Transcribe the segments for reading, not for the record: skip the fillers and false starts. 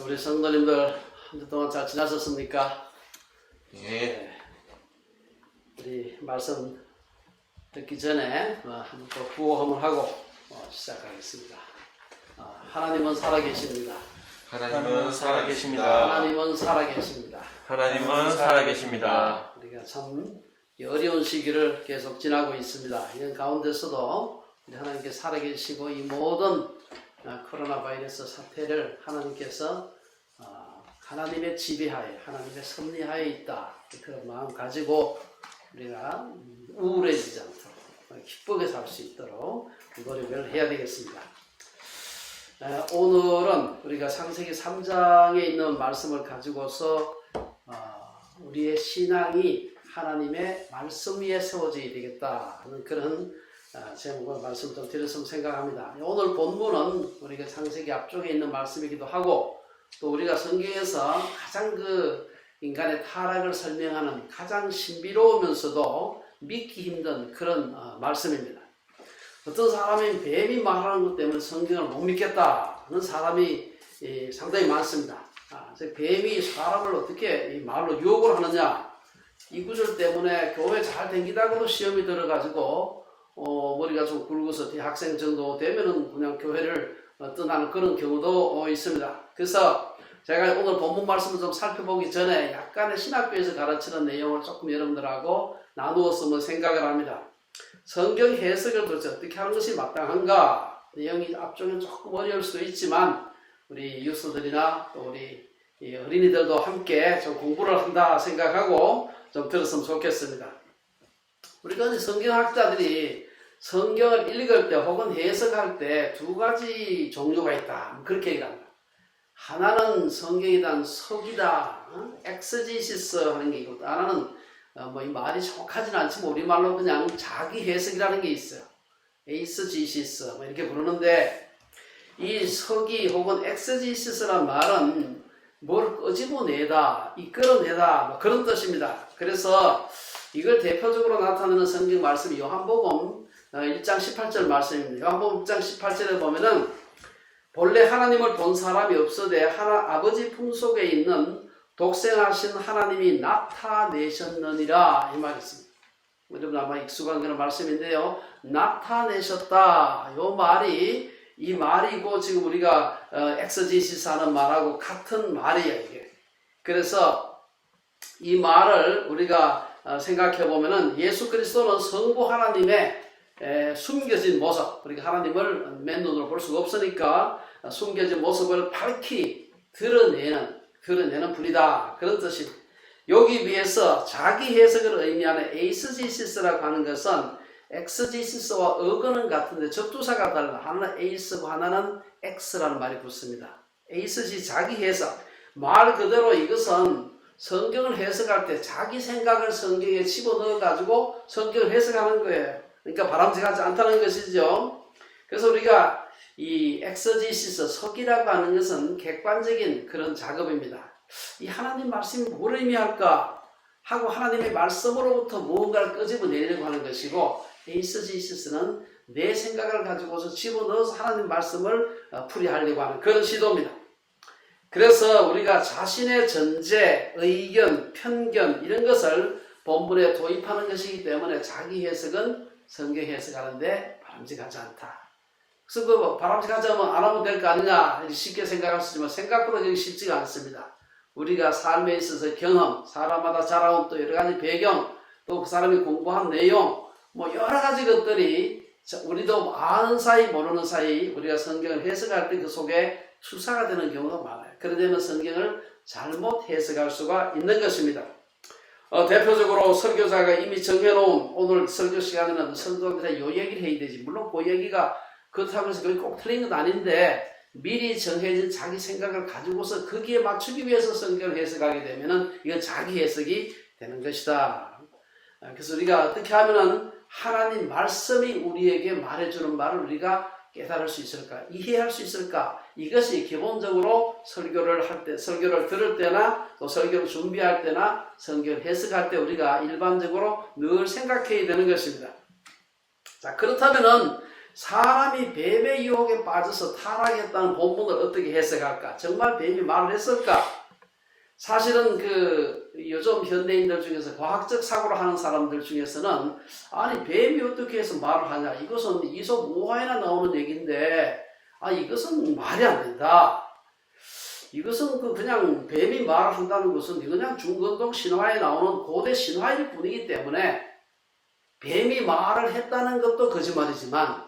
우리 성도님들 한 주 동안 잘 지나셨습니까? 예. 우리 말씀 듣기 전에 한번 또 구호 한번 하고 시작하겠습니다. 하나님은 살아계십니다. 하나님은 살아계십니다. 하나님은 살아계십니다. 하나님은 살아계십니다. 우리가 참 어려운 시기를 계속 지나고 있습니다. 이런 가운데서도 우리 하나님께 살아계시고 이 모든 코로나 바이러스 사태를 하나님께서 하나님의 지배하에, 하나님의 섭리하에 있다. 그런 마음 가지고 우리가 우울해지지 않도록 기쁘게 살 수 있도록 노력을 해야 되겠습니다. 오늘은 우리가 창세기 3장에 있는 말씀을 가지고서 우리의 신앙이 하나님의 말씀 위에 세워져야 되겠다 하는 그런 제목으로 말씀 좀 드렸으면 생각합니다. 오늘 본문은 우리가 창세기 앞쪽에 있는 말씀이기도 하고 또 우리가 성경에서 가장 인간의 타락을 설명하는 가장 신비로우면서도 믿기 힘든 그런 말씀입니다. 어떤 사람이 뱀이 말하는 것 때문에 성경을 못 믿겠다 하는 사람이 상당히 많습니다. 뱀이 사람을 어떻게 말로 유혹을 하느냐, 이 구절 때문에 교회 잘 다니다가도 시험이 들어가지고 머리가 좀 굵어서 대학생 정도 되면은 그냥 교회를 떠나는 그런 경우도 있습니다. 그래서 제가 오늘 본문 말씀을 좀 살펴보기 전에 약간의 신학교에서 가르치는 내용을 조금 여러분들하고 나누었으면 생각을 합니다. 성경 해석을 도대체 어떻게 하는 것이 마땅한가? 내용이 앞쪽은 조금 어려울 수도 있지만 우리 유수들이나 또 우리 어린이들도 함께 좀 공부를 한다 생각하고 좀 들었으면 좋겠습니다. 우리가 성경학자들이 성경을 읽을 때 혹은 해석할 때 두 가지 종류가 있다. 그렇게 얘기합니다. 하나는 성경에 대한 석이다. 엑스지시스 하는 게 있고, 하나는 이 말이 정확하지는 않지만 우리말로 그냥 자기 해석이라는 게 있어요. 에이스지시스 이렇게 부르는데, 이 석이 혹은 엑스지시스란 말은 뭘 끄집어내다, 이끌어내다 그런 뜻입니다. 그래서 이걸 대표적으로 나타내는 성경 말씀이 요한복음 1장 18절 말씀입니다. 요한복음 1장 18절에 보면은 본래 하나님을 본 사람이 없으되 아버지 품속에 있는 독생하신 하나님이 나타내셨느니라 이 말이 있습니다. 여러분 아마 익숙한 그런 말씀인데요. 나타내셨다. 이 말이고 지금 우리가 엑스지시스 하는 말하고 같은 말이에요. 이게. 그래서 이 말을 우리가 생각해 보면은 예수 그리스도는 성부 하나님의 숨겨진 모습, 그러니까 하나님을 맨눈으로 볼 수가 없으니까 숨겨진 모습을 밝히 드러내는 분이다. 그런 뜻입니다. 여기 비해서 자기 해석을 의미하는 에이스지시스라고 하는 것은 엑스지시스와 어근은 같은데 접두사가 달라. 하나는 에이스고 하나는 엑스라는 말이 붙습니다. 에이스지 자기 해석. 말 그대로 이것은 성경을 해석할 때 자기 생각을 성경에 집어넣어 가지고 성경을 해석하는 거예요. 그러니까 바람직하지 않다는 것이죠. 그래서 우리가 이 엑스지시스, 석이라고 하는 것은 객관적인 그런 작업입니다. 이 하나님 말씀이 뭘 의미할까 하고 하나님의 말씀으로부터 무언가를 끄집어내려고 하는 것이고, 에이스지시스는 내 생각을 가지고서 집어넣어서 하나님 말씀을 풀이하려고 하는 그런 시도입니다. 그래서 우리가 자신의 전제, 의견, 편견 이런 것을 본문에 도입하는 것이기 때문에 자기 해석은 성경 해석하는데 바람직하지 않다. 그래서 바람직하지 않으면 안 하면 될 거 아니냐 쉽게 생각할 수 있지만 생각보다 그게 쉽지가 않습니다. 우리가 삶에 있어서 경험, 사람마다 자라온 또 여러 가지 배경, 또 그 사람이 공부한 내용, 여러 가지 것들이 우리도 아는 사이 모르는 사이 우리가 성경을 해석할 때 그 속에 투사가 되는 경우도 많아요. 그러려면 성경을 잘못 해석할 수가 있는 것입니다. 대표적으로 설교자가 이미 정해놓은 오늘 설교 시간에는 성도들의 요 얘기를 해야 되지. 물론 그 얘기가 그렇다고 해서 그게 꼭 틀린 건 아닌데 미리 정해진 자기 생각을 가지고서 거기에 맞추기 위해서 성경을 해석하게 되면은 이건 자기 해석이 되는 것이다. 그래서 우리가 어떻게 하면은 하나님 말씀이 우리에게 말해주는 말을 우리가 깨달을 수 있을까? 이해할 수 있을까? 이것이 기본적으로 설교를 할 때, 설교를 들을 때나 또 설교를 준비할 때나 성경을 해석할 때 우리가 일반적으로 늘 생각해야 되는 것입니다. 자, 그렇다면은 사람이 뱀의 유혹에 빠져서 타락했다는 본문을 어떻게 해석할까? 정말 뱀이 말을 했을까? 사실은 요즘 현대인들 중에서 과학적 사고를 하는 사람들 중에서는 아니 뱀이 어떻게 해서 말을 하냐, 이것은 이솝 우화에나 나오는 얘기인데 이것은 말이 안 된다. 이것은 그냥 뱀이 말을 한다는 것은 그냥 중건동 신화에 나오는 고대 신화일 뿐이기 때문에 뱀이 말을 했다는 것도 거짓말이지만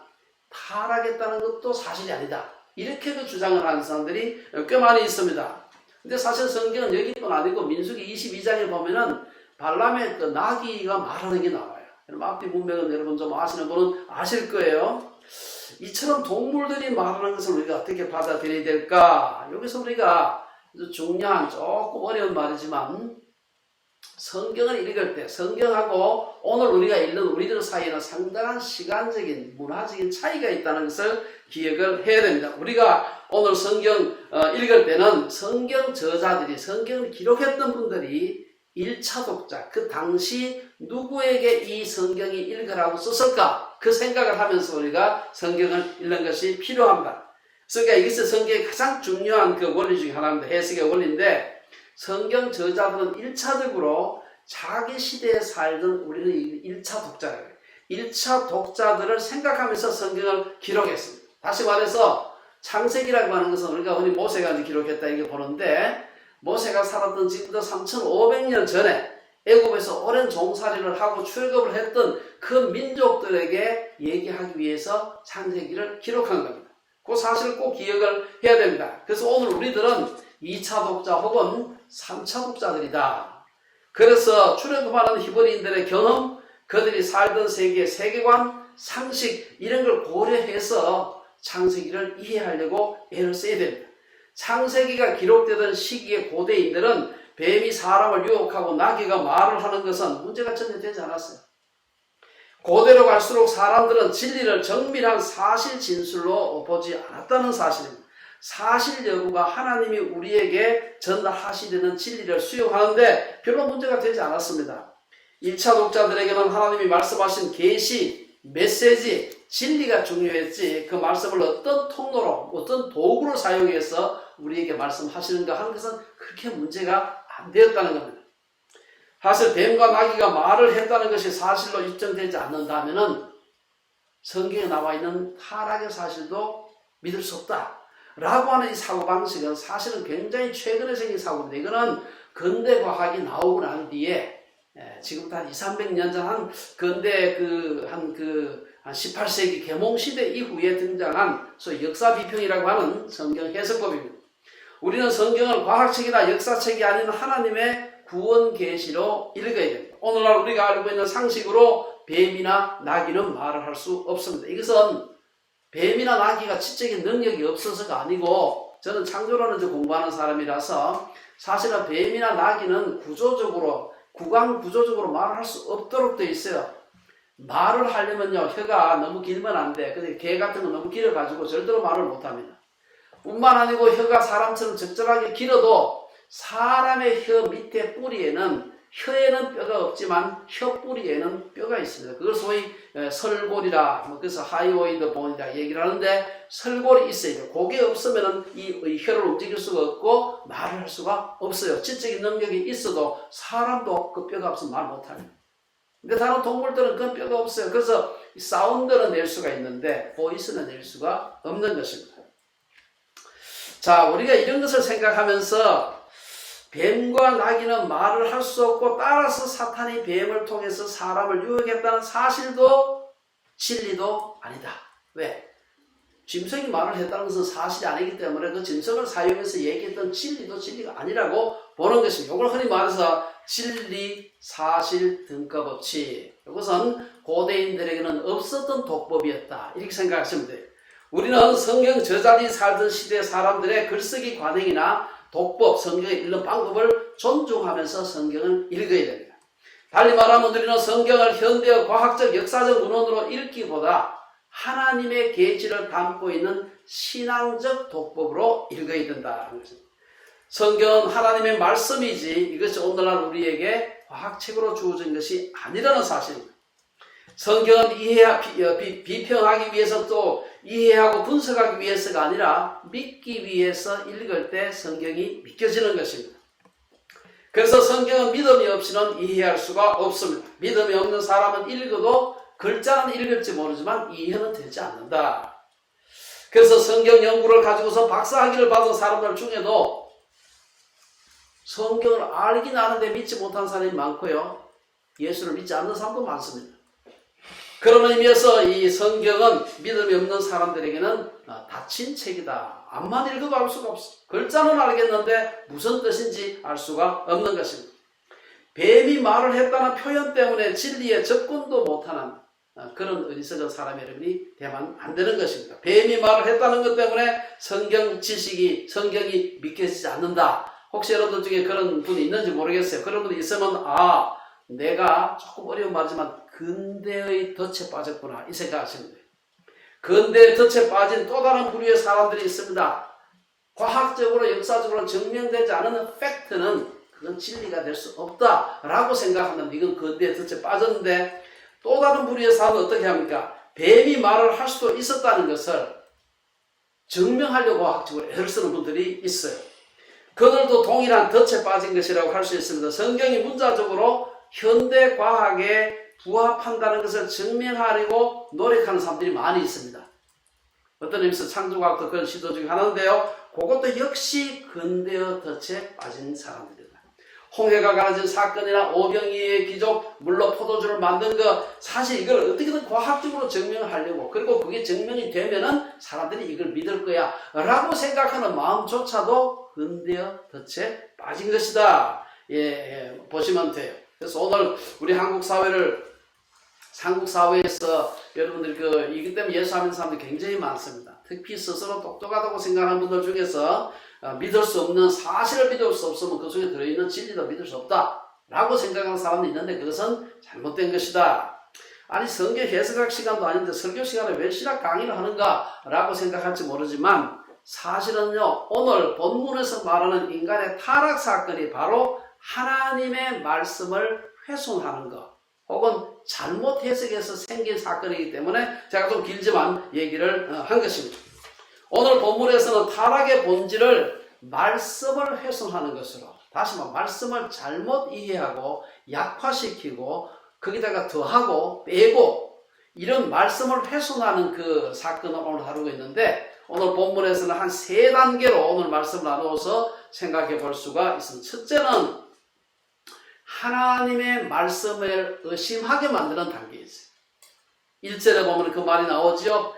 타락했다는 것도 사실이 아니다. 이렇게도 주장을 하는 사람들이 꽤 많이 있습니다. 근데 사실 성경은 여기뿐 아니고 민수기 22장에 보면은 발람의 나귀가 말하는 게 나와요. 앞뒤 문맥은 여러분 좀 아시는 분은 아실 거예요. 이처럼 동물들이 말하는 것을 우리가 어떻게 받아들여야 될까? 여기서 우리가 중요한 조금 어려운 말이지만 성경을 읽을 때 성경하고 오늘 우리가 읽는 우리들 사이에는 상당한 시간적인 문화적인 차이가 있다는 것을 기억을 해야 됩니다. 우리가 오늘 성경 읽을 때는 성경 저자들이 성경을 기록했던 분들이 1차 독자, 그 당시 누구에게 이 성경이 읽으라고 썼을까? 그 생각을 하면서 우리가 성경을 읽는 것이 필요합니다. 그러니까 이것이 성경의 가장 중요한 그 원리 중에 하나입니다. 해석의 원리인데 성경 저자들은 1차적으로 자기 시대에 살던 우리는 1차 독자예요. 1차 독자들을 생각하면서 성경을 기록했습니다. 다시 말해서 창세기라고 하는 것은 우리가 흔히 모세가 기록했다 이렇게 보는데 모세가 살았던 지금부터 3,500년 전에 애굽에서 오랜 종살이를 하고 출애굽을 했던 그 민족들에게 얘기하기 위해서 창세기를 기록한 겁니다. 그 사실을 꼭 기억을 해야 됩니다. 그래서 오늘 우리들은 2차 독자 혹은 3차 독자들이다. 그래서 출애굽하는 히브리인들의 경험, 그들이 살던 세계의 세계관, 상식 이런 걸 고려해서 창세기를 이해하려고 애를 써야 됩니다. 창세기가 기록되던 시기의 고대인들은 뱀이 사람을 유혹하고 나귀가 말을 하는 것은 문제가 전혀 되지 않았어요. 고대로 갈수록 사람들은 진리를 정밀한 사실 진술로 보지 않았다는 사실입니다. 사실 여부가 하나님이 우리에게 전달하시려는 진리를 수용하는데 별로 문제가 되지 않았습니다. 1차 독자들에게는 하나님이 말씀하신 계시, 메시지, 진리가 중요했지 그 말씀을 어떤 통로로, 어떤 도구를 사용해서 우리에게 말씀하시는가 하는 것은 그렇게 문제가 안 되었다는 겁니다. 사실 뱀과 나귀가 말을 했다는 것이 사실로 입증되지 않는다면 성경에 나와 있는 타락의 사실도 믿을 수 없다 라고 하는 이 사고방식은 사실은 굉장히 최근에 생긴 사고인데 이거는 근대 과학이 나오고 난 뒤에 지금부터 한 200~300년 전 한 근대 한 18세기 계몽시대 이후에 등장한 소위 역사 비평이라고 하는 성경 해석법입니다. 우리는 성경을 과학책이나 역사책이 아닌 하나님의 구원 계시로 읽어야 됩니다. 오늘날 우리가 알고 있는 상식으로 뱀이나 나귀는 말을 할 수 없습니다. 이것은 뱀이나 나귀가 지적인 능력이 없어서가 아니고 저는 창조론을 공부하는 사람이라서 사실은 뱀이나 나귀는 구강 구조적으로 말을 할 수 없도록 되어 있어요. 말을 하려면요 혀가 너무 길면 안 돼. 근데 개 같은 건 너무 길어가지고 절대로 말을 못합니다. 뿐만 아니고 혀가 사람처럼 적절하게 길어도 사람의 혀 밑에 뿌리에는 혀에는 뼈가 없지만 혀 뿌리에는 뼈가 있습니다. 그걸 소위 설골이라 그래서 하이오이드 본이라 얘기를 하는데 설골이 있어야 돼요. 그게 없으면 이 혀를 움직일 수가 없고 말을 할 수가 없어요. 지적인 능력이 있어도 사람도 그 뼈가 없으면 말 못합니다. 근데 다른 동물들은 그 뼈가 없어요. 그래서 사운드는 낼 수가 있는데 보이스는 낼 수가 없는 것입니다. 자, 우리가 이런 것을 생각하면서 뱀과 나귀는 말을 할 수 없고 따라서 사탄이 뱀을 통해서 사람을 유혹했다는 사실도 진리도 아니다. 왜? 짐승이 말을 했다는 것은 사실이 아니기 때문에 그 짐승을 사용해서 얘기했던 진리도 진리가 아니라고 보는 것입니다. 이걸 흔히 말해서 진리, 사실, 등가법칙. 이것은 고대인들에게는 없었던 독법이었다. 이렇게 생각하시면 돼요. 우리는 성경 저자들이 살던 시대 사람들의 글쓰기 관행이나 독법, 성경을 읽는 방법을 존중하면서 성경을 읽어야 됩니다. 달리 말하면 우리는 성경을 현대의 과학적 역사적 문헌으로 읽기보다 하나님의 계시를 담고 있는 신앙적 독법으로 읽어야 된다는 것입니다. 성경은 하나님의 말씀이지 이것이 오늘날 우리에게 과학책으로 주어진 것이 아니라는 사실입니다. 성경은 비평하기 위해서 또 이해하고 분석하기 위해서가 아니라 믿기 위해서 읽을 때 성경이 믿겨지는 것입니다. 그래서 성경은 믿음이 없이는 이해할 수가 없습니다. 믿음이 없는 사람은 읽어도 글자는 읽을지 모르지만 이해는 되지 않는다. 그래서 성경 연구를 가지고서 박사학위를 받은 사람들 중에도 성경을 알긴 아는데 믿지 못한 사람이 많고요. 예수를 믿지 않는 사람도 많습니다. 그런 의미에서 이 성경은 믿음이 없는 사람들에게는 닫힌 책이다. 앞만 읽어도 알 수가 없어. 글자는 알겠는데 무슨 뜻인지 알 수가 없는 것입니다. 뱀이 말을 했다는 표현 때문에 진리에 접근도 못하는 그런 어리석은 사람이 여러분이 되면 안 되는 것입니다. 뱀이 말을 했다는 것 때문에 성경 지식이, 성경이 믿겨지지 않는다. 혹시 여러분들 중에 그런 분이 있는지 모르겠어요. 그런 분이 있으면 내가 조금 어려운 말이지만 근대의 덫에 빠졌구나 이 생각하시는 거예요. 근대의 덫에 빠진 또 다른 부류의 사람들이 있습니다. 과학적으로 역사적으로 증명되지 않은 팩트는 그건 진리가 될 수 없다라고 생각하면 이건 근대의 덫에 빠졌는데, 또 다른 부류의 사람은 어떻게 합니까? 뱀이 말을 할 수도 있었다는 것을 증명하려고 과학적으로 애를 쓰는 분들이 있어요. 그들도 동일한 덫에 빠진 것이라고 할 수 있습니다. 성경이 문자적으로 현대 과학에 부합한다는 것을 증명하려고 노력하는 사람들이 많이 있습니다. 어떤 의미에서 창조과학도 그런 시도 중에 하나인데요. 그것도 역시 근대의 덫에 빠진 사람들이다. 홍해가 가라진 사건이나 오병이의 기적, 물로 포도주를 만든 거, 사실 이걸 어떻게든 과학적으로 증명을 하려고, 그리고 그게 증명이 되면은 사람들이 이걸 믿을 거야 라고 생각하는 마음조차도 근대의 덫에 빠진 것이다. 보시면 돼요. 그래서 오늘 우리 한국 사회에서 여러분들 이기 때문에 예수하는 사람들이 굉장히 많습니다. 특히 스스로 똑똑하다고 생각하는 분들 중에서 믿을 수 없는, 사실을 믿을 수 없으면 그 속에 들어있는 진리도 믿을 수 없다 라고 생각하는 사람도 있는데, 그것은 잘못된 것이다. 아니 성경 해석학 시간도 아닌데 설교 시간에 왜 신학 강의를 하는가 라고 생각할지 모르지만, 사실은요 오늘 본문에서 말하는 인간의 타락 사건이 바로 하나님의 말씀을 훼손하는 것, 혹은 잘못 해석해서 생긴 사건이기 때문에 제가 좀 길지만 얘기를 한 것입니다. 오늘 본문에서는 타락의 본질을 말씀을 훼손하는 것으로, 다시 말해 말씀을 잘못 이해하고 약화시키고 거기다가 더하고 빼고 이런 말씀을 훼손하는 그 사건을 오늘 다루고 있는데, 오늘 본문에서는 한 3단계로 오늘 말씀을 나누어서 생각해 볼 수가 있습니다. 첫째는 하나님의 말씀을 의심하게 만드는 단계에 있어요. 1절에 보면 그 말이 나오죠.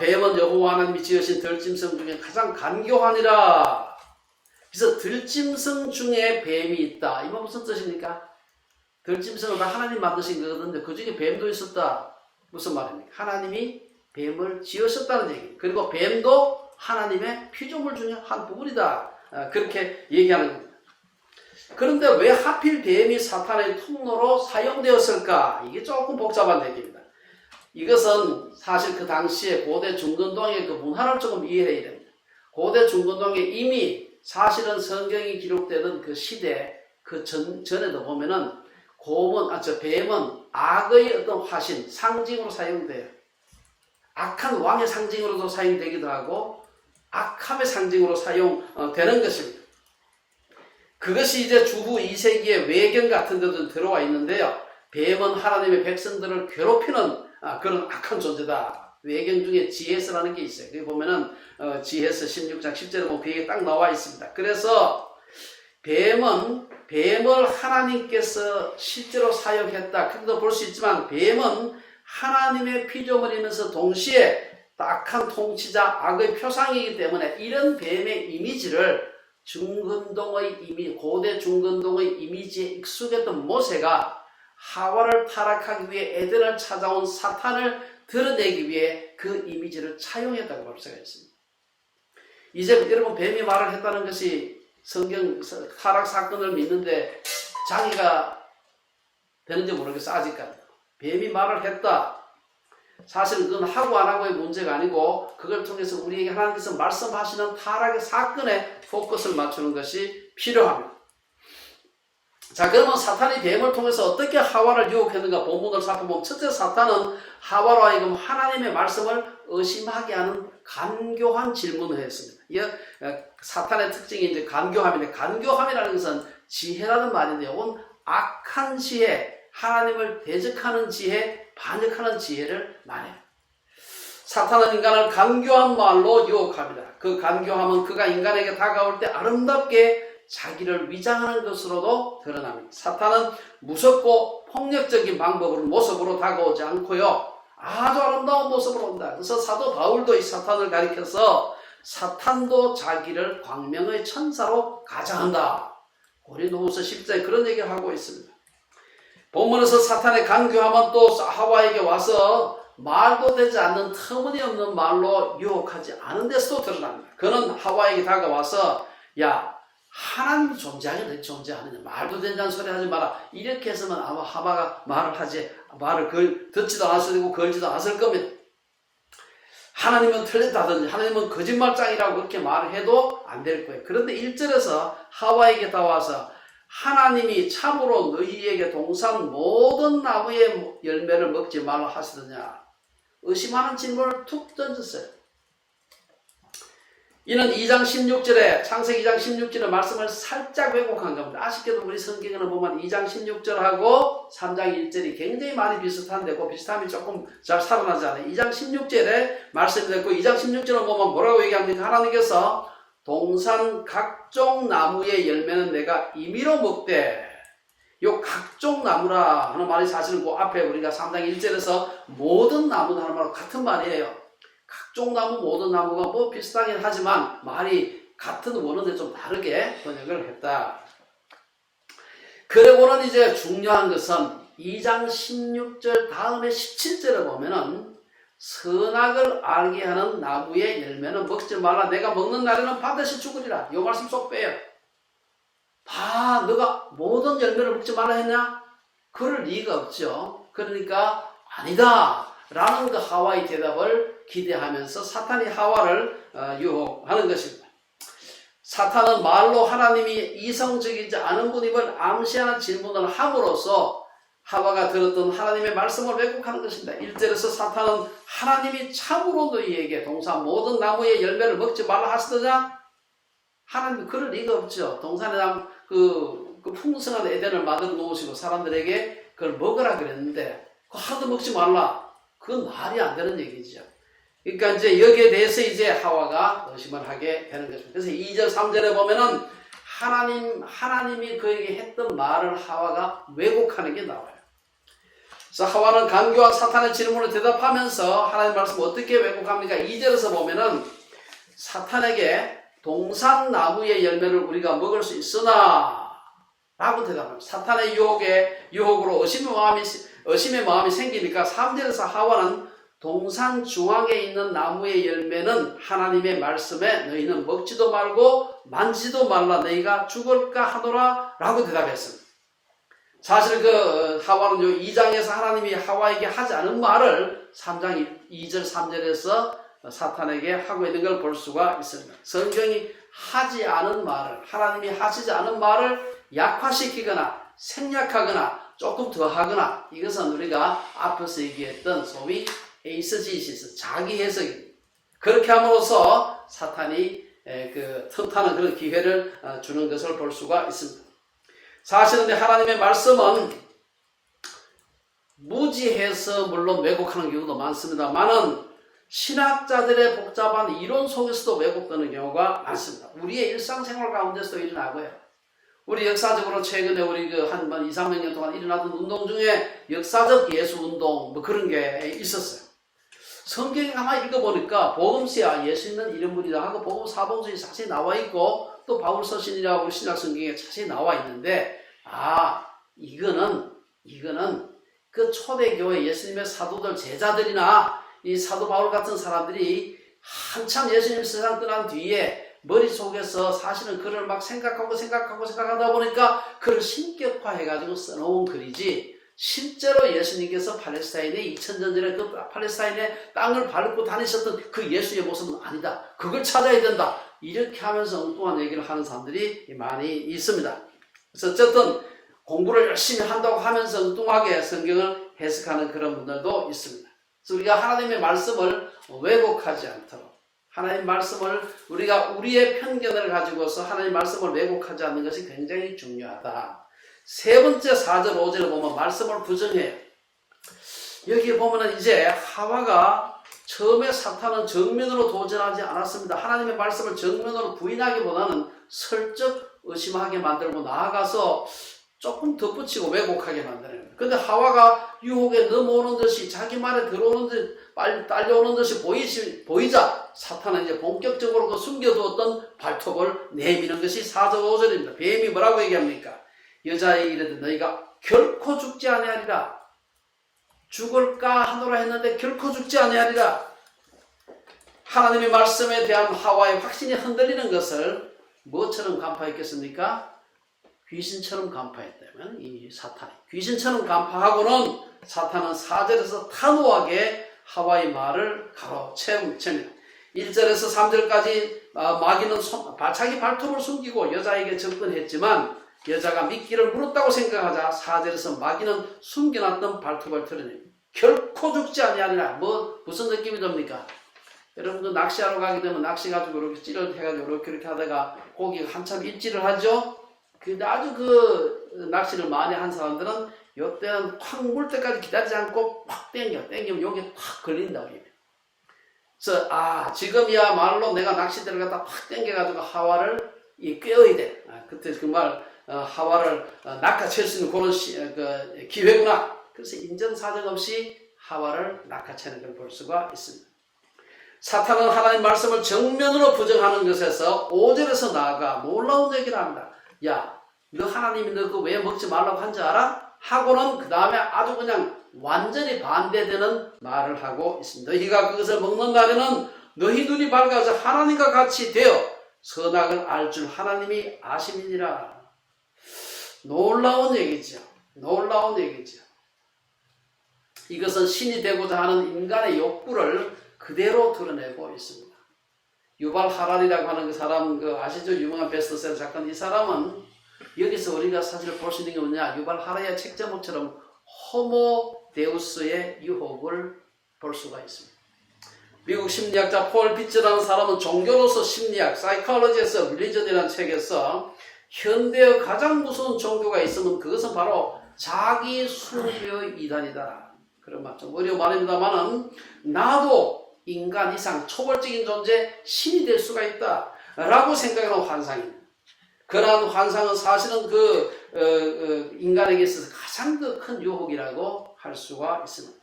뱀은 여호와 하나님이 지으신 들짐승 중에 가장 간교하니라. 그래서 들짐승 중에 뱀이 있다. 이건 무슨 뜻입니까? 들짐승은 다 하나님 만드신 거거든요. 그 중에 뱀도 있었다. 무슨 말입니까? 하나님이 뱀을 지으셨다는 얘기예요. 그리고 뱀도 하나님의 피조물 중에 한 부분이다. 그렇게 얘기하는 겁니다. 그런데 왜 하필 뱀이 사탄의 통로로 사용되었을까? 이게 조금 복잡한 얘기입니다. 이것은 사실 그 당시에 고대 중근동의 그 문화를 조금 이해해야 됩니다. 고대 중근동에 이미 사실은 성경이 기록되던 그 시대, 그 전에도 보면은 뱀은 악의 어떤 화신, 상징으로 사용돼요. 악한 왕의 상징으로도 사용되기도 하고 악함의 상징으로 사용되는 것입니다. 그것이 이제 주후 2세기의 외경 같은 데도 들어와 있는데요. 뱀은 하나님의 백성들을 괴롭히는 그런 악한 존재다. 외경 중에 지혜서라는 게 있어요. 거기 보면은 지혜서 16장 10절에 보면 그 얘기 딱 나와 있습니다. 그래서 뱀을 하나님께서 실제로 사용했다. 그래도 볼 수 있지만 뱀은 하나님의 피조물이면서 동시에 악한 통치자, 악의 표상이기 때문에 이런 뱀의 이미지를 고대 중근동의 이미지에 익숙했던 모세가 하와를 타락하기 위해 에덴을 찾아온 사탄을 드러내기 위해 그 이미지를 차용했다고 볼 수가 있습니다. 이제 여러분 뱀이 말을 했다는 것이 성경 타락 사건을 믿는데 자기가 되는지 모르겠어. 아직까지 뱀이 말을 했다. 사실은 그건 하고 안 하고의 문제가 아니고 그걸 통해서 우리에게 하나님께서 말씀하시는 타락의 사건에 포커스를 맞추는 것이 필요합니다. 자, 그러면 사탄이 뱀을 통해서 어떻게 하와를 유혹했는가 본문을 살펴보면, 첫째, 사탄은 하와로 하여금 하나님의 말씀을 의심하게 하는 간교한 질문을 했습니다. 이 사탄의 특징이 이제 간교함인데, 간교함이라는 것은 지혜라는 말인데요. 이건 악한 지혜, 하나님을 대적하는 지혜, 반역하는 지혜를 말해요. 사탄은 인간을 간교한 말로 유혹합니다. 그 간교함은 그가 인간에게 다가올 때 아름답게 자기를 위장하는 것으로도 드러납니다. 사탄은 무섭고 폭력적인 방법으로, 모습으로 다가오지 않고요, 아주 아름다운 모습으로 온다. 그래서 사도 바울도 이 사탄을 가리켜서 사탄도 자기를 광명의 천사로 가장한다. 고린도후서 10장에 그런 얘기를 하고 있습니다. 본문에서 사탄의 간교함은 또 하와에게 와서 말도 되지 않는 터무니없는 말로 유혹하지 않은 데서도 드러납니다. 그는 하와에게 다가와서, 야, 하나님이 존재하냐, 존재하느냐, 말도 되지 않는 소리 하지 마라. 이렇게 해서는 아마 하와가 말을 듣지도 않았을 테고 걸지도 않았을 겁니다. 하나님은 틀렸다든지 하나님은 거짓말장이라고 그렇게 말을 해도 안 될 거예요. 그런데 1절에서 하와에게 다와서 하나님이 참으로 너희에게 동산 모든 나무의 열매를 먹지 말라 하시더냐, 의심하는 질문을 툭 던졌어요. 이는 2장 16절에, 창세기 2장 16절의 말씀을 살짝 왜곡한 겁니다. 아쉽게도 우리 성경을 보면 2장 16절하고 3장 1절이 굉장히 많이 비슷한데 그 비슷함이 조금 잘 살아나지 않아요. 2장 16절에 말씀이 됐고 2장 16절을 보면 뭐라고 얘기합니까? 하나님께서 동산 각종 나무의 열매는 내가 임의로 먹되, 요 각종 나무라 하는 말이 사실은 그 앞에 우리가 3장 1절에서 모든 나무는 하는 말과 같은 말이에요. 각종 나무, 모든 나무가 뭐 비슷하긴 하지만 말이 같은 원어인데 좀 다르게 번역을 했다. 그리고는 이제 중요한 것은 2장 16절 다음에 17절에 보면은 선악을 알게 하는 나무의 열매는 먹지 말라. 내가 먹는 날에는 반드시 죽으리라. 이 말씀 쏙 빼요. 너가 모든 열매를 먹지 말라 했냐? 그럴 리가 없죠. 그러니까 아니다 라는 그 하와의 대답을 기대하면서 사탄이 하와를 유혹하는 것입니다. 사탄은 말로 하나님이 이성적이지 않은 분임을 암시하는 질문을 함으로써 하와가 들었던 하나님의 말씀을 왜곡하는 것입니다. 1절에서 사탄은 하나님이 참으로 너희에게 동산 모든 나무의 열매를 먹지 말라 하시더냐? 하나님이 그럴 리가 없죠. 동산의 나무, 그 풍성한 에덴을 만들어 놓으시고 사람들에게 그걸 먹으라 그랬는데 그거 하나도 먹지 말라. 그건 말이 안 되는 얘기죠. 그러니까 이제 여기에 대해서 이제 하와가 의심을 하게 되는 것입니다. 그래서 2절, 3절에 보면은 하나님이 그에게 했던 말을 하와가 왜곡하는 게 나와요. 그래서 하와는 간교와 사탄의 질문을 대답하면서 하나님 말씀 어떻게 왜곡합니까? 2절에서 보면은 사탄에게 동산 나무의 열매를 우리가 먹을 수 있으나 라고 대답합니다. 사탄의 유혹으로 의심의 마음이 생기니까 3절에서 하와는 동산 중앙에 있는 나무의 열매는 하나님의 말씀에 너희는 먹지도 말고 만지도 말라 너희가 죽을까 하노라 라고 대답했습니다. 사실 그 하와는 요 2장에서 하나님이 하와에게 하지 않은 말을 3장 2절 3절에서 사탄에게 하고 있는 걸 볼 수가 있습니다. 성경이 하지 않은 말을, 하나님이 하시지 않은 말을 약화시키거나 생략하거나 조금 더 하거나, 이것은 우리가 앞에서 얘기했던 소위 에이스지시스, 자기 해석입니다. 그렇게 함으로써 사탄이 틈타는 그런 기회를 주는 것을 볼 수가 있습니다. 사실은 하나님의 말씀은 무지해서 물론 왜곡하는 경우도 많습니다만은 신학자들의 복잡한 이론 속에서도 왜곡되는 경우가 많습니다. 우리의 일상생활 가운데서도 일어나고요. 우리 역사적으로 최근에 우리 한 2, 300년 동안 일어났던 운동 중에 역사적 예수 운동 뭐 그런 게 있었어요. 성경에 가만히 읽어보니까 복음서야 예수 있는 이름물이라 하고 복음 사복수에 자세히 나와 있고 또 바울 서신이라고 우리 신약 성경에 자세히 나와 있는데, 이거는 그 초대교회 예수님의 사도들 제자들이나 이 사도 바울 같은 사람들이 한참 예수님 세상 떠난 뒤에 머릿속에서 사실은 글을 막 생각하다 보니까 글을 신격화해가지고 써놓은 글이지, 실제로 예수님께서 팔레스타인에 2000년 전에 그 팔레스타인의 땅을 밟고 다니셨던 그 예수의 모습은 아니다. 그걸 찾아야 된다. 이렇게 하면서 엉뚱한 얘기를 하는 사람들이 많이 있습니다. 그래서 어쨌든 공부를 열심히 한다고 하면서 엉뚱하게 성경을 해석하는 그런 분들도 있습니다. 그래서 우리가 하나님의 말씀을 왜곡하지 않도록 하나님 말씀을 우리가 우리의 편견을 가지고서 하나님 말씀을 왜곡하지 않는 것이 굉장히 중요하다. 세 번째 4절 5절을 보면 말씀을 부정해요. 여기 보면은 이제 하와가 처음에 사탄은 정면으로 도전하지 않았습니다. 하나님의 말씀을 정면으로 부인하기보다는 슬쩍 의심하게 만들고 나아가서 조금 덧붙이고 왜곡하게 만드는 거예요. 근데 하와가 유혹에 넘어오는 듯이 자기 말에 들어오는 듯 빨리 딸려오는 듯이 보이자 사탄은 이제 본격적으로 그 숨겨두었던 발톱을 내미는 것이 4절 5절입니다. 뱀이 뭐라고 얘기합니까? 여자에게 이르되 너희가 결코 죽지 아니하리라. 죽을까 하노라 했는데 결코 죽지 아니하리라. 하나님의 말씀에 대한 하와의 확신이 흔들리는 것을 뭐처럼 간파했겠습니까? 귀신처럼 간파했다면 이 사탄이 귀신처럼 간파하고는 사탄은 4절에서 단호하게 하와의 말을 가로채웁니다. 1절에서 3절까지 마귀는 자기 발톱을 숨기고 여자에게 접근했지만 여자가 미끼를 물었다고 생각하자 4절에서 마귀는 숨겨놨던 발톱을 드러냅니다. 결코 죽지 아니하리라. 무슨 느낌이 듭니까? 여러분도 낚시하러 가게 되면 낚시 가지고 이렇게 찌를 해가지고 이렇게 하다가 고기가 한참 입질을 하죠. 근데 아주 그 낚시를 많이 한 사람들은 이때는 확 물 때까지 기다리지 않고 확 땡기면 여기 확 걸린다고 해요. 그래서 지금이야말로 내가 낚시대를 갖다 확 땡겨가지고 하와를 꿰어야 돼. 그때 정말 하와를 낚아챌 수 있는 그런 기회구나. 그래서 인정사정 없이 하와를 낚아채는 걸 볼 수가 있습니다. 사탄은 하나님 말씀을 정면으로 부정하는 것에서 5절에서 나아가 놀라운 얘기를 합니다. 야, 너 하나님이 너 그거 왜 먹지 말라고 한 줄 알아? 하고는 그 다음에 아주 그냥 완전히 반대되는 말을 하고 있습니다. 너희가 그것을 먹는 날에는 너희 눈이 밝아져 하나님과 같이 되어 선악을 알 줄 하나님이 아심이니라. 놀라운 얘기죠. 놀라운 얘기죠. 이것은 신이 되고자 하는 인간의 욕구를 그대로 드러내고 있습니다. 유발 하랄이라고 하는 그 사람 아시죠? 유명한 베스트셀러 작가. 이 사람은 여기서 우리가 사실 볼 수 있는 게 뭐냐? 유발 하랄의 책 제목처럼 호모 데우스의 유혹을 볼 수가 있습니다. 미국 심리학자 폴 비츠라는 사람은 종교로서 심리학, 사이콜로지에서 릴리전이라는 책에서 현대의 가장 무서운 종교가 있으면 그것은 바로 자기 숭배의 이단이다. 그런 말 좀 어려운 말입니다만은 나도 인간 이상 초월적인 존재 신이 될 수가 있다 라고 생각하는 환상입니다. 그러한 환상은 사실은 인간에게 있어서 가장 큰 유혹이라고 할 수가 있습니다.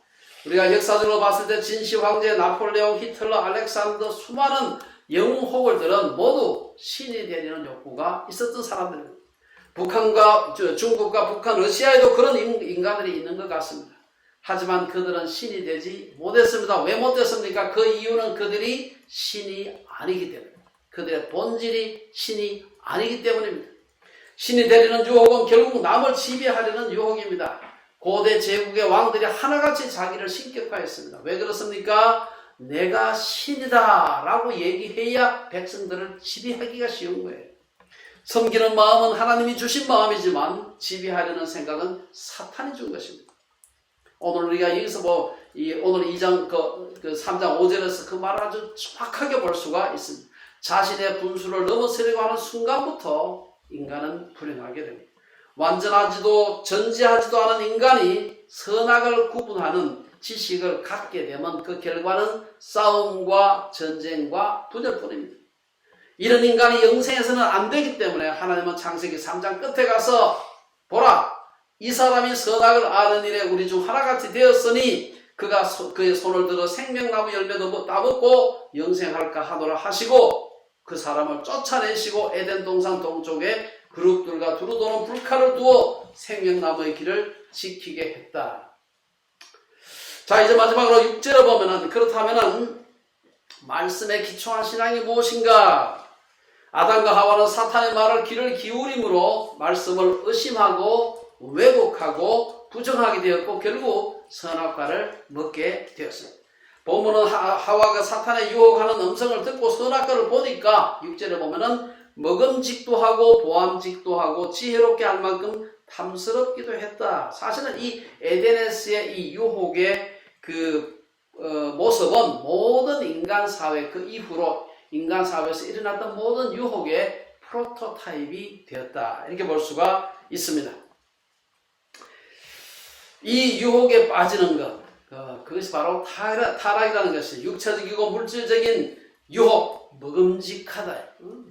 우리가 역사적으로 봤을 때 진시 황제, 나폴레옹, 히틀러, 알렉산더 수많은 영웅 호걸들은 모두 신이 되려는 욕구가 있었던 사람들입니다. 북한과 중국과 북한, 러시아에도 그런 인간들이 있는 것 같습니다. 하지만 그들은 신이 되지 못했습니다. 왜 못했습니까? 그 이유는 그들이 신이 아니기 때문입니다. 그들의 본질이 신이 아니기 때문입니다. 신이 되려는 유혹은 결국 남을 지배하려는 유혹입니다. 고대 제국의 왕들이 하나같이 자기를 신격화했습니다. 왜 그렇습니까? 내가 신이다 라고 얘기해야 백성들을 지배하기가 쉬운 거예요. 섬기는 마음은 하나님이 주신 마음이지만 지배하려는 생각은 사탄이 준 것입니다. 오늘 우리가 여기서 오늘 2장 3장 5절에서 그 말을 아주 정확하게 볼 수가 있습니다. 자신의 분수를 넘어서려고 하는 순간부터 인간은 불행하게 됩니다. 완전하지도 전지하지도 않은 인간이 선악을 구분하는 지식을 갖게 되면 그 결과는 싸움과 전쟁과 분열뿐입니다. 이런 인간이 영생에서는 안 되기 때문에 하나님은 창세기 3장 끝에 가서 보라, 이 사람이 선악을 아는 일에 우리 중 하나같이 되었으니 그가 그의 손을 들어 생명나무 열매도 따먹고 영생할까 하노라 하시고 그 사람을 쫓아내시고 에덴 동산 동쪽에 그룹들과 두루 도는 불칼을 두어 생명나무의 길을 지키게 했다. 자, 이제 마지막으로 6절을 보면은 그렇다면은 말씀에 기초한 신앙이 무엇인가? 아담과 하와는 사탄의 말을 귀를 기울임으로 말씀을 의심하고 왜곡하고 부정하게 되었고 결국 선악과를 먹게 되었습니다. 본문은 하와가 사탄의 유혹하는 음성을 듣고 선악과를 보니까 6절에 보면은 먹음직도 하고 보암직도 하고 지혜롭게 할 만큼 탐스럽기도 했다. 사실은 이 에덴에서의 이 유혹의 모습은 모든 인간 사회 그 이후로 인간 사회에서 일어났던 모든 유혹의 프로토타입이 되었다. 이렇게 볼 수가 있습니다. 이 유혹에 빠지는 것, 그것이 바로 타락이라는 것이 육체적이고 물질적인 유혹, 먹음직하다.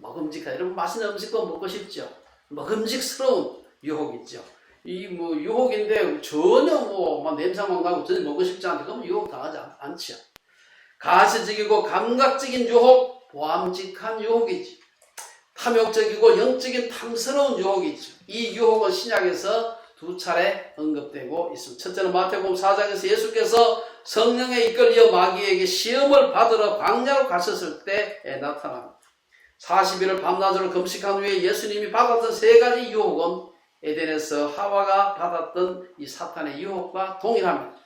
먹음직하다. 여러분 맛있는 음식도 먹고 싶죠. 먹음직스러운 유혹이죠. 이 유혹인데 전혀 냄새만 나고 전혀 먹고 싶지 않다. 그러면 유혹 당하지 않죠. 가시적이고 감각적인 유혹, 보암직한 유혹이지. 탐욕적이고 영적인 탐스러운 유혹이죠. 이 유혹은 신약에서 두 차례 언급되고 있습니다. 첫째는 마태복음 4장에서 예수께서 성령에 이끌려 마귀에게 시험을 받으러 광야로 가셨을 때에 나타납니다. 40일을 밤낮으로 금식한 후에 예수님이 받았던 세 가지 유혹은 에덴에서 하와가 받았던 이 사탄의 유혹과 동일합니다.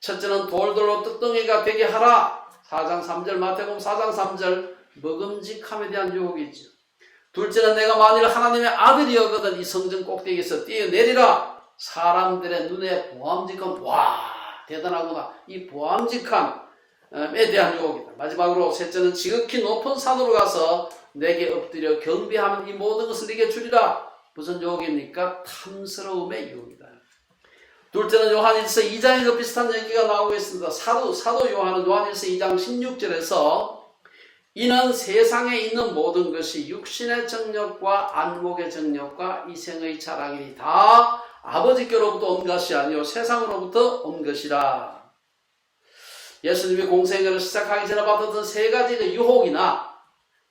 첫째는 돌돌로 뜯덩이가 되게 하라. 4장 3절 마태복음 4장 3절 먹음직함에 대한 유혹이죠. 둘째는 내가 만일 하나님의 아들이었거든 이 성전 꼭대기에서 뛰어내리라. 사람들의 눈에 보암직한 와 대단하구나. 이 보암직함에 대한 유혹이다. 마지막으로 셋째는 지극히 높은 산으로 가서 내게 엎드려 경배하면 이 모든 것을 네게 주리라. 무슨 유혹입니까? 탐스러움의 유혹이다. 둘째는 요한일서 2장에도 비슷한 얘기가 나오고 있습니다. 사도 요한은 요한일서 2장 16절에서 이는 세상에 있는 모든 것이 육신의 정욕과 안목의 정욕과 이생의 자랑이니 다 아버지께로부터 온 것이 아니요 세상으로부터 온 것이라. 예수님이 공생애를 시작하기 전에 받았던 세 가지의 유혹이나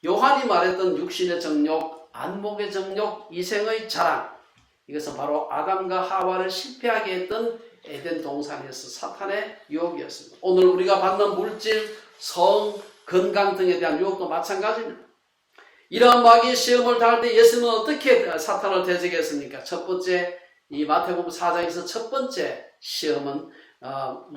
요한이 말했던 육신의 정욕, 안목의 정욕, 이생의 자랑, 이것은 바로 아담과 하와를 실패하게 했던 에덴 동산에서 사탄의 유혹이었습니다. 오늘 우리가 받는 물질, 성, 건강 등에 대한 유혹도 마찬가지입니다. 이러한 마귀의 시험을 당할 때 예수님은 어떻게 사탄을 대적했습니까? 첫 번째, 이 마태복음 4장에서 첫 번째 시험은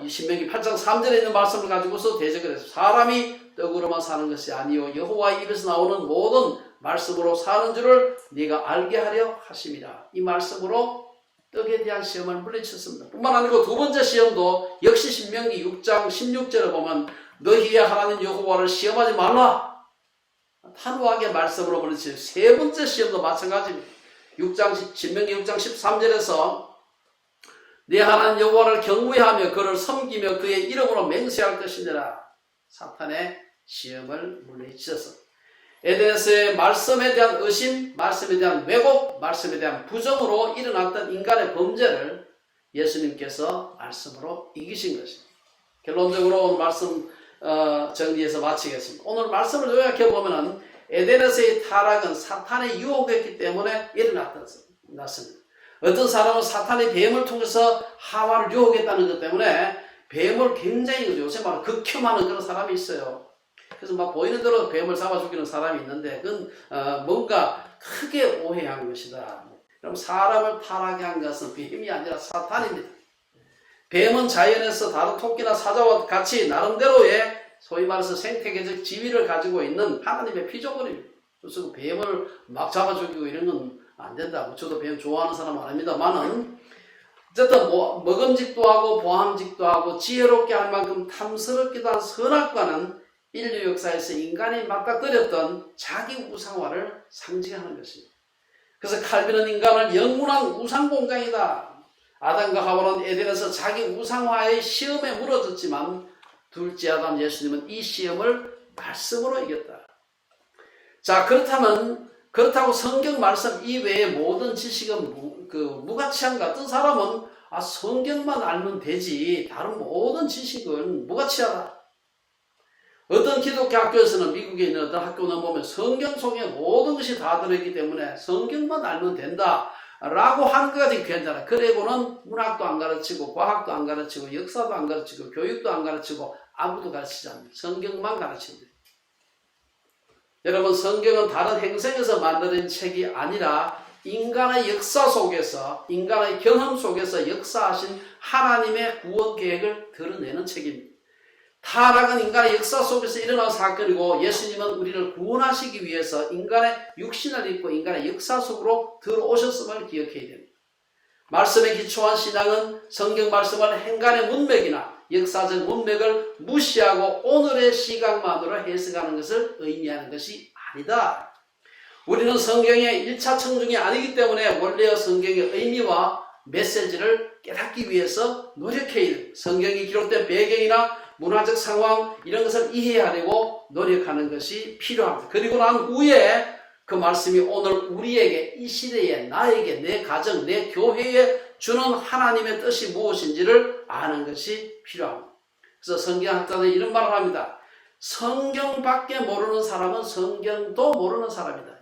신명기 8장 3절에 있는 말씀을 가지고서 대적을 했습니다. 사람이 떡으로만 사는 것이 아니요 여호와의 입에서 나오는 모든 말씀으로 사는 줄을 네가 알게 하려 하심이라. 이 말씀으로 떡에 대한 시험을 물리쳤습니다. 뿐만 아니고 두 번째 시험도 역시 신명기 6장 16절을 보면 너희의 하나님 여호와를 시험하지 말라. 단호하게 말씀으로 물리쳤어요. 세 번째 시험도 마찬가지입니다. 신명기 6장 13절에서 네 하나님 여호와를 경외하며 그를 섬기며 그의 이름으로 맹세할 것이니라. 사탄의 시험을 물리치셔서 에덴에서의 말씀에 대한 의심, 말씀에 대한 왜곡, 말씀에 대한 부정으로 일어났던 인간의 범죄를 예수님께서 말씀으로 이기신 것입니다. 결론적으로 오늘 말씀 정리해서 마치겠습니다. 오늘 말씀을 요약해보면 에덴에서의 타락은 사탄의 유혹이었기 때문에 일어났습니다. 어떤 사람은 사탄의 뱀을 통해서 하와를 유혹했다는 것 때문에 뱀을 굉장히 요새 막 극혐하는 그런 사람이 있어요. 그래서 막 보이는 대로 뱀을 잡아 죽이는 사람이 있는데 그건 뭔가 크게 오해한 것이다. 그럼 사람을 타락하게 한 것은 뱀이 아니라 사탄입니다. 뱀은 자연에서 다른 토끼나 사자와 같이 나름대로의 소위 말해서 생태계적 지위를 가지고 있는 하나님의 피조물입니다. 그래서 뱀을 막 잡아 죽이고 이런 건 안 된다. 저도 뱀 좋아하는 사람은 아닙니다만은 어쨌든 먹음직도 하고 보암직도 하고 지혜롭게 할 만큼 탐스럽기도 한 선악과는 인류 역사에서 인간이 맞닥뜨렸던 자기 우상화를 상징하는 것입니다. 그래서 칼빈은 인간을 영원한 우상 공장이다. 아담과 하와는 에덴에서 자기 우상화의 시험에 물어졌지만 둘째 아담 예수님은 이 시험을 말씀으로 이겼다. 자, 그렇다고 성경 말씀 이외의 모든 지식은 무가치한가? 어떤 사람은 성경만 알면 되지 다른 모든 지식은 무가치하다. 어떤 기독교 학교에서는 미국에 있는 어떤 학교는 보면 성경 속에 모든 것이 다 들어있기 때문에 성경만 알면 된다 라고 하는 것까지 괜찮아. 그리고는 문학도 안 가르치고 과학도 안 가르치고 역사도 안 가르치고 교육도 안 가르치고 아무도 가르치지 않습니다. 성경만 가르칩니다. 여러분, 성경은 다른 행성에서 만들어진 책이 아니라 인간의 역사 속에서, 인간의 경험 속에서 역사하신 하나님의 구원 계획을 드러내는 책입니다. 타락은 인간의 역사 속에서 일어난 사건이고 예수님은 우리를 구원하시기 위해서 인간의 육신을 입고 인간의 역사 속으로 들어오셨음을 기억해야 됩니다. 말씀에 기초한 신앙은 성경 말씀을 행간의 문맥이나 역사적 문맥을 무시하고 오늘의 시각만으로 해석하는 것을 의미하는 것이 아니다. 우리는 성경의 1차 청중이 아니기 때문에 원래의 성경의 의미와 메시지를 깨닫기 위해서 노력해야 됩니다. 성경이 기록된 배경이나 문화적 상황 이런 것을 이해하려고 노력하는 것이 필요합니다. 그리고 난 후에 그 말씀이 오늘 우리에게 이 시대에 나에게 내 가정 내 교회에 주는 하나님의 뜻이 무엇인지를 아는 것이 필요합니다. 그래서 성경학자들은 이런 말을 합니다. 성경밖에 모르는 사람은 성경도 모르는 사람이다.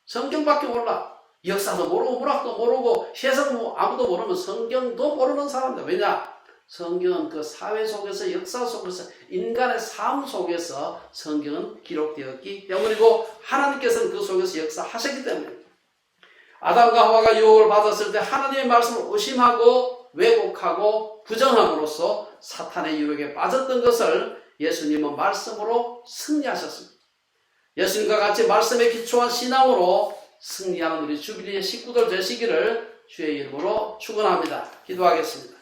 성경밖에 몰라. 역사도 모르고 문학도 모르고 해석도 아무도 모르면 성경도 모르는 사람이다. 왜냐? 성경은 그 사회 속에서 역사 속에서 인간의 삶 속에서 성경은 기록되었기 때문이고 하나님께서는 그 속에서 역사하셨기 때문입니다. 아담과 하와가 유혹을 받았을 때 하나님의 말씀을 의심하고 왜곡하고 부정함으로써 사탄의 유혹에 빠졌던 것을 예수님은 말씀으로 승리하셨습니다. 예수님과 같이 말씀에 기초한 신앙으로 승리하는 우리 주빌리의 식구들 되시기를 주의 이름으로 축원합니다. 기도하겠습니다.